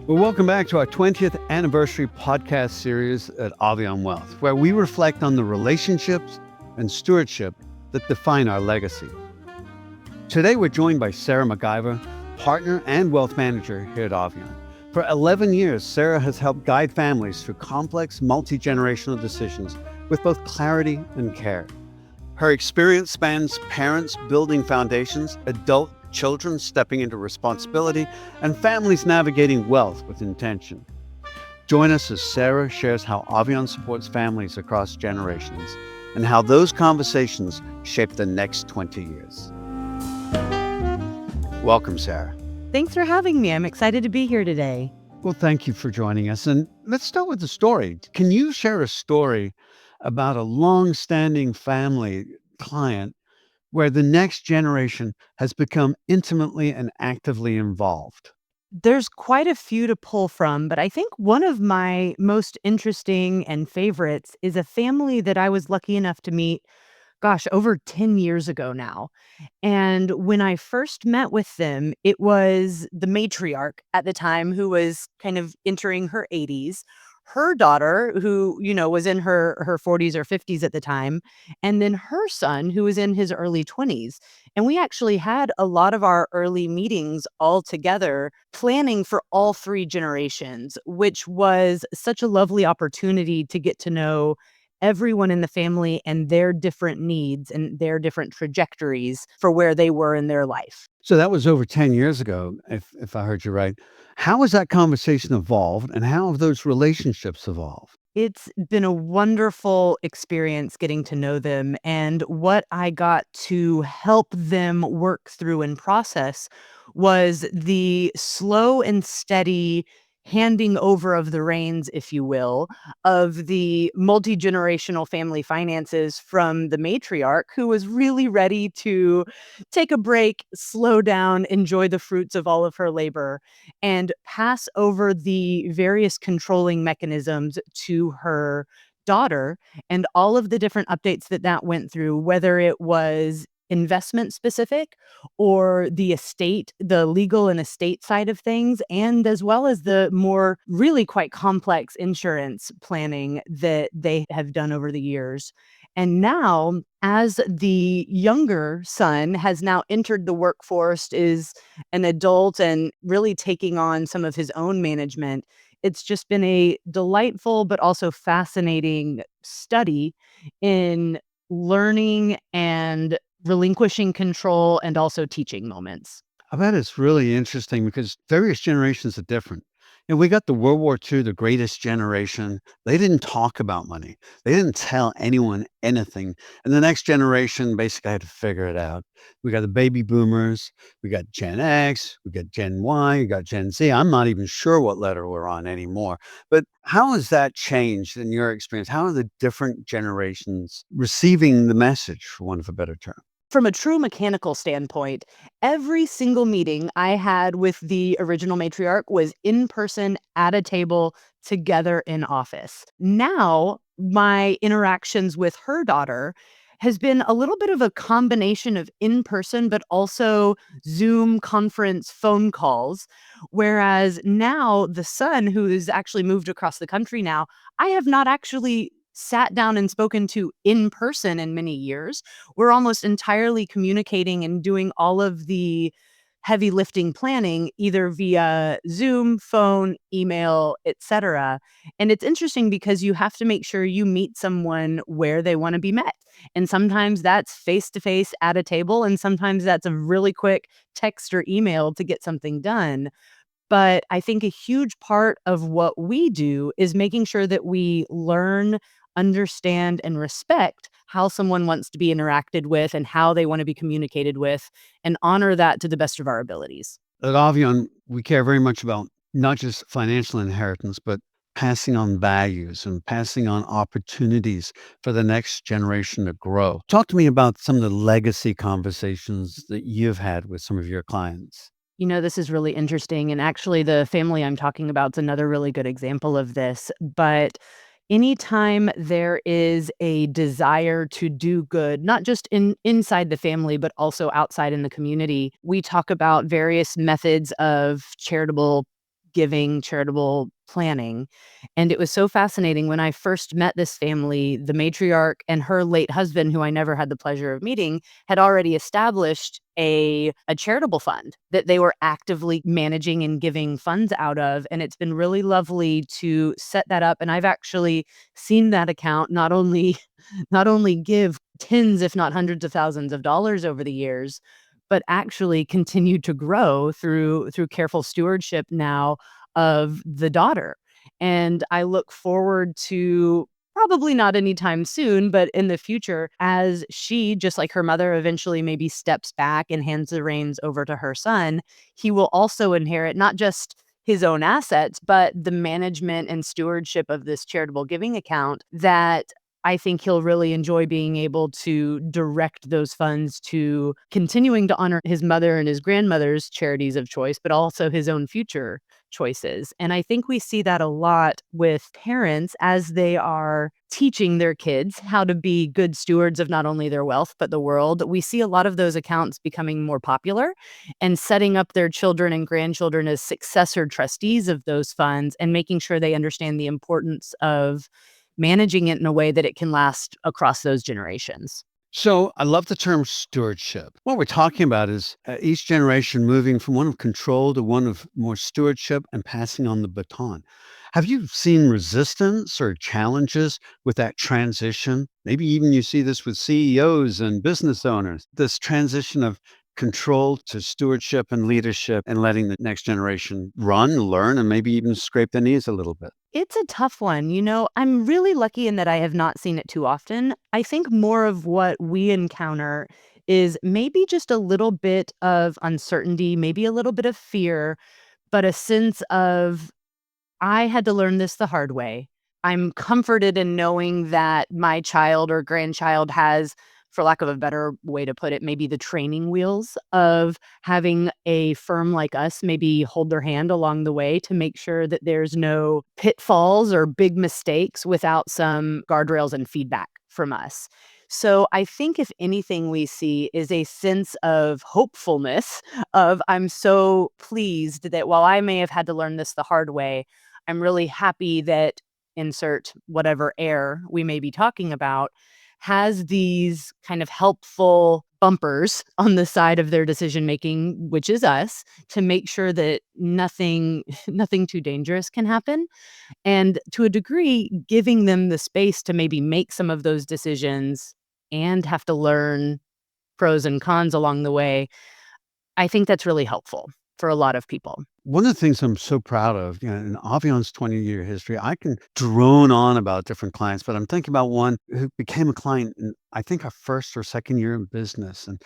Well, welcome back to our 20th anniversary podcast series at Avion Wealth, where we reflect on the relationships and stewardship that define our legacy. Today, we're joined by Sarah McIvor, partner and wealth manager here at Avion. For 11 years, Sarah has helped guide families through complex, multi-generational decisions with both clarity and care. Her experience spans parents building foundations, adult children stepping into responsibility, and families navigating wealth with intention. Join us as Sarah shares how Avion supports families across generations and how those conversations shape the next 20 years. Welcome, Sarah. Thanks for having me. I'm excited to be here today. Well, thank you for joining us. And let's start with the story. Can you share a story about a long-standing family client where the next generation has become intimately and actively involved? There's quite a few to pull from, but I think one of my most interesting and favorites is a family that I was lucky enough to meet, over 10 years ago now. And when I first met with them, it was the matriarch at the time who was kind of entering her 80s. Her daughter, who, was in her 40s or 50s at the time, and then her son, who was in his early 20s. And we actually had a lot of our early meetings all together, planning for all three generations, which was such a lovely opportunity to get to know everyone in the family and their different needs and their different trajectories for where they were in their life. So that was over 10 years ago, if I heard you right. How has that conversation evolved and how have those relationships evolved? It's been a wonderful experience getting to know them, and what I got to help them work through and process was the slow and steady handing over of the reins, if you will, of the multi-generational family finances from the matriarch, who was really ready to take a break, slow down, enjoy the fruits of all of her labor, and pass over the various controlling mechanisms to her daughter and all of the different updates that went through, whether it was investment specific or the estate, the legal and estate side of things, and as well as the more really quite complex insurance planning that they have done over the years. And now, as the younger son has now entered the workforce, is an adult and really taking on some of his own management, it's just been a delightful but also fascinating study in learning and relinquishing control and also teaching moments. I bet it's really interesting because various generations are different. We got the World War II, the greatest generation. They didn't talk about money. They didn't tell anyone anything. And the next generation basically had to figure it out. We got the baby boomers. We got Gen X. We got Gen Y. We got Gen Z. I'm not even sure what letter we're on anymore. But how has that changed in your experience? How are the different generations receiving the message, for want of a better term? From a true mechanical standpoint, every single meeting I had with the original matriarch was in person at a table together in office. Now, my interactions with her daughter has been a little bit of a combination of in person, but also Zoom conference phone calls. Whereas now, the son, who has actually moved across the country now, I have not actually sat down and spoken to in person in many years. We're almost entirely communicating and doing all of the heavy lifting planning either via Zoom, phone, email, etc. And it's interesting because you have to make sure you meet someone where they want to be met. And sometimes that's face to face at a table, and sometimes that's a really quick text or email to get something done. But I think a huge part of what we do is making sure that we learn, understand, and respect how someone wants to be interacted with and how they want to be communicated with, and honor that to the best of our abilities. At Avion, we care very much about not just financial inheritance, but passing on values and passing on opportunities for the next generation to grow. Talk to me about some of the legacy conversations that you've had with some of your clients. This is really interesting. And actually, the family I'm talking about is another really good example of this. But anytime there is a desire to do good, not just inside the family, but also outside in the community, we talk about various methods of charitable giving, charitable planning. And it was so fascinating when I first met this family, the matriarch and her late husband, who I never had the pleasure of meeting, had already established a charitable fund that they were actively managing and giving funds out of. And it's been really lovely to set that up. And I've actually seen that account not only give tens, if not hundreds of thousands of dollars over the years, but actually continue to grow through careful stewardship now of the daughter. And I look forward to, probably not anytime soon, but in the future, as she, just like her mother, eventually maybe steps back and hands the reins over to her son, he will also inherit not just his own assets, but the management and stewardship of this charitable giving account that I think he'll really enjoy being able to direct those funds to continuing to honor his mother and his grandmother's charities of choice, but also his own future choices. And I think we see that a lot with parents as they are teaching their kids how to be good stewards of not only their wealth, but the world. We see a lot of those accounts becoming more popular and setting up their children and grandchildren as successor trustees of those funds and making sure they understand the importance of managing it in a way that it can last across those generations. So I love the term stewardship. What we're talking about is each generation moving from one of control to one of more stewardship and passing on the baton. Have you seen resistance or challenges with that transition? Maybe even you see this with CEOs and business owners, this transition of control to stewardship and leadership and letting the next generation run, learn, and maybe even scrape their knees a little bit. It's a tough one. I'm really lucky in that I have not seen it too often. I think more of what we encounter is maybe just a little bit of uncertainty, maybe a little bit of fear, but a sense of I had to learn this the hard way. I'm comforted in knowing that my child or grandchild has, for lack of a better way to put it, maybe the training wheels of having a firm like us maybe hold their hand along the way to make sure that there's no pitfalls or big mistakes without some guardrails and feedback from us. So I think if anything we see is a sense of hopefulness of I'm so pleased that while I may have had to learn this the hard way, I'm really happy that insert whatever heir we may be talking about has these kind of helpful bumpers on the side of their decision making, which is us, to make sure that nothing nothing too dangerous can happen. And to a degree, giving them the space to maybe make some of those decisions and have to learn pros and cons along the way. I think that's really helpful for a lot of people. One of the things I'm so proud of, in Avion's 20-year history, I can drone on about different clients, but I'm thinking about one who became a client in, I think, our first or second year in business. And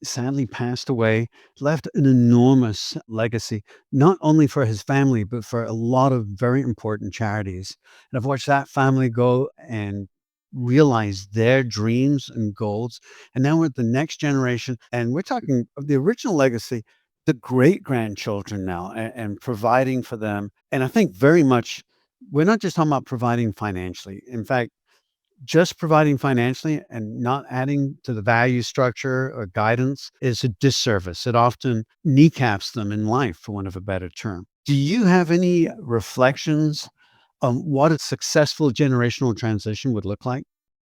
sadly passed away, left an enormous legacy, not only for his family, but for a lot of very important charities. And I've watched that family go and realize their dreams and goals. And now we're at the next generation, and we're talking of the original legacy, the great grandchildren now, and providing for them. And I think very much we're not just talking about providing financially. In fact, just providing financially and not adding to the value structure or guidance is a disservice. It often kneecaps them in life, for want of a better term. Do you have any reflections on what a successful generational transition would look like?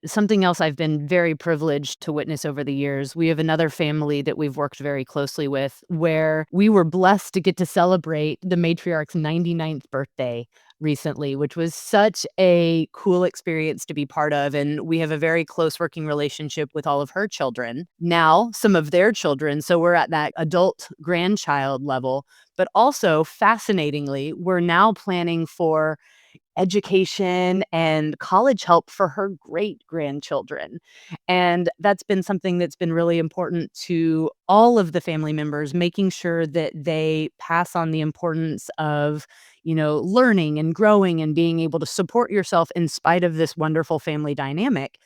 Something else I've been very privileged to witness over the years, we have another family that we've worked very closely with where we were blessed to get to celebrate the matriarch's 99th birthday recently, which was such a cool experience to be part of. And we have a very close working relationship with all of her children. Now, some of their children. So we're at that adult grandchild level. But also, fascinatingly, we're now planning for education and college help for her great grandchildren. And that's been something that's been really important to all of the family members, making sure that they pass on the importance of, learning and growing and being able to support yourself in spite of this wonderful family dynamic,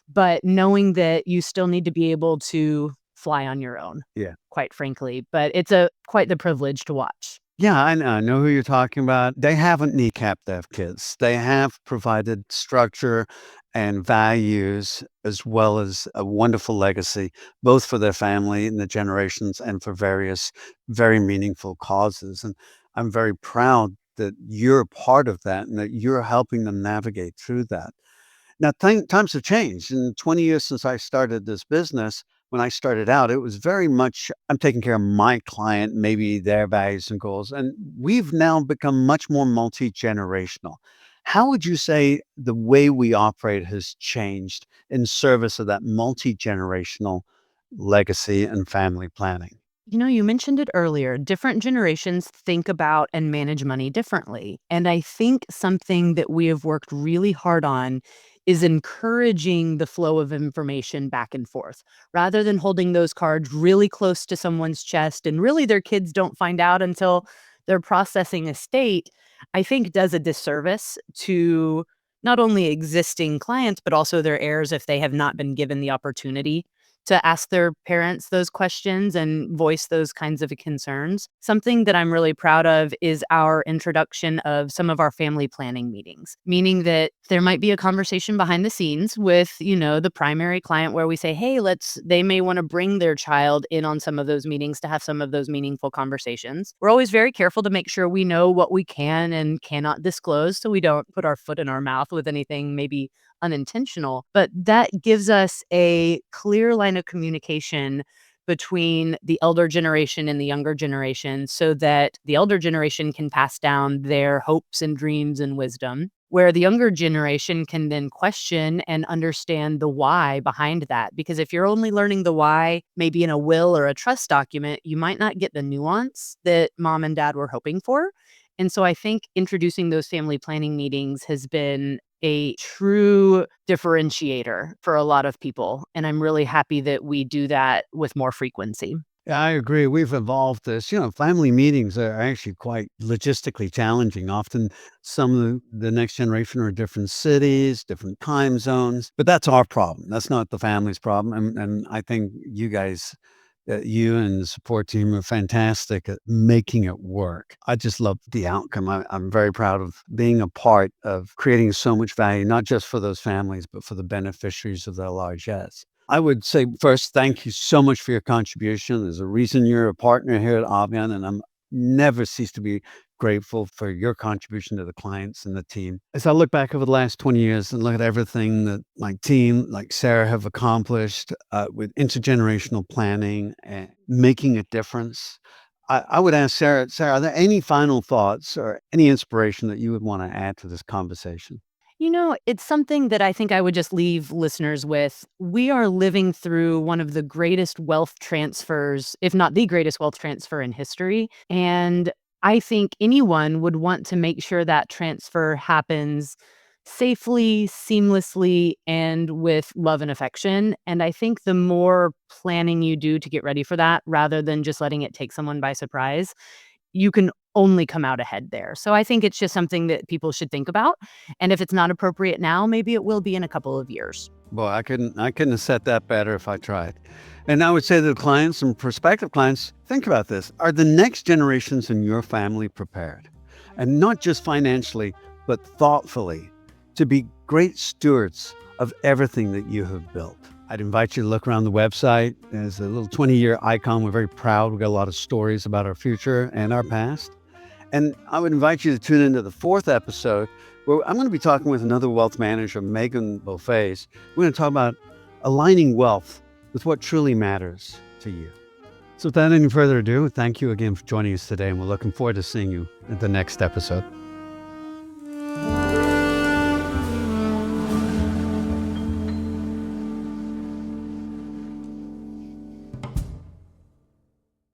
but knowing that you still need to be able to fly on your own, Yeah. quite frankly. But it's a quite the privilege to watch. Yeah, I know who you're talking about. They haven't kneecapped their kids. They have provided structure and values as well as a wonderful legacy, both for their family and the generations and for various very meaningful causes. And I'm very proud that you're a part of that and that you're helping them navigate through that. Now, times have changed. In 20 years since I started this business, when I started out, it was very much I'm taking care of my client, maybe their values and goals. And we've now become much more multi generational. How would you say the way we operate has changed in service of that multi generational legacy and family planning? You mentioned it earlier. Different generations think about and manage money differently. And I think something that we have worked really hard on is encouraging the flow of information back and forth rather than holding those cards really close to someone's chest and really their kids don't find out until they're processing estate. I think does a disservice to not only existing clients, but also their heirs if they have not been given the opportunity to ask their parents those questions and voice those kinds of concerns. Something that I'm really proud of is our introduction of some of our family planning meetings, meaning that there might be a conversation behind the scenes with, the primary client where we say, hey, they may want to bring their child in on some of those meetings to have some of those meaningful conversations. We're always very careful to make sure we know what we can and cannot disclose so we don't put our foot in our mouth with anything maybe unintentional, but that gives us a clear line of communication between the elder generation and the younger generation so that the elder generation can pass down their hopes and dreams and wisdom, where the younger generation can then question and understand the why behind that. Because if you're only learning the why, maybe in a will or a trust document, you might not get the nuance that mom and dad were hoping for. And so I think introducing those family planning meetings has been a true differentiator for a lot of people. And I'm really happy that we do that with more frequency. Yeah, I agree. We've evolved this. Family meetings are actually quite logistically challenging. Often, some of the next generation are different cities, different time zones, but that's our problem. That's not the family's problem. And I think you and the support team are fantastic at making it work. I just love the outcome. I'm very proud of being a part of creating so much value, not just for those families, but for the beneficiaries of their largesse. I would say first, thank you so much for your contribution. There's a reason you're a partner here at Avion, and I'm never cease to be grateful for your contribution to the clients and the team. As I look back over the last 20 years and look at everything that my team, like Sarah, have accomplished with intergenerational planning and making a difference, I would ask Sarah, are there any final thoughts or any inspiration that you would want to add to this conversation? It's something that I think I would just leave listeners with. We are living through one of the greatest wealth transfers, if not the greatest wealth transfer in history. And I think anyone would want to make sure that transfer happens safely, seamlessly, and with love and affection. And I think the more planning you do to get ready for that, rather than just letting it take someone by surprise, you can only come out ahead there. So I think it's just something that people should think about. And if it's not appropriate now, maybe it will be in a couple of years. Boy, I couldn't have said that better if I tried. And I would say to the clients and prospective clients, think about this. Are the next generations in your family prepared? And not just financially, but thoughtfully to be great stewards of everything that you have built. I'd invite you to look around the website. There's a little 20-year icon. We're very proud. We've got a lot of stories about our future and our past. And I would invite you to tune into the fourth episode where I'm going to be talking with another wealth manager, Megan Beauface. We're going to talk about aligning wealth with what truly matters to you. So without any further ado, thank you again for joining us today, and we're looking forward to seeing you at the next episode.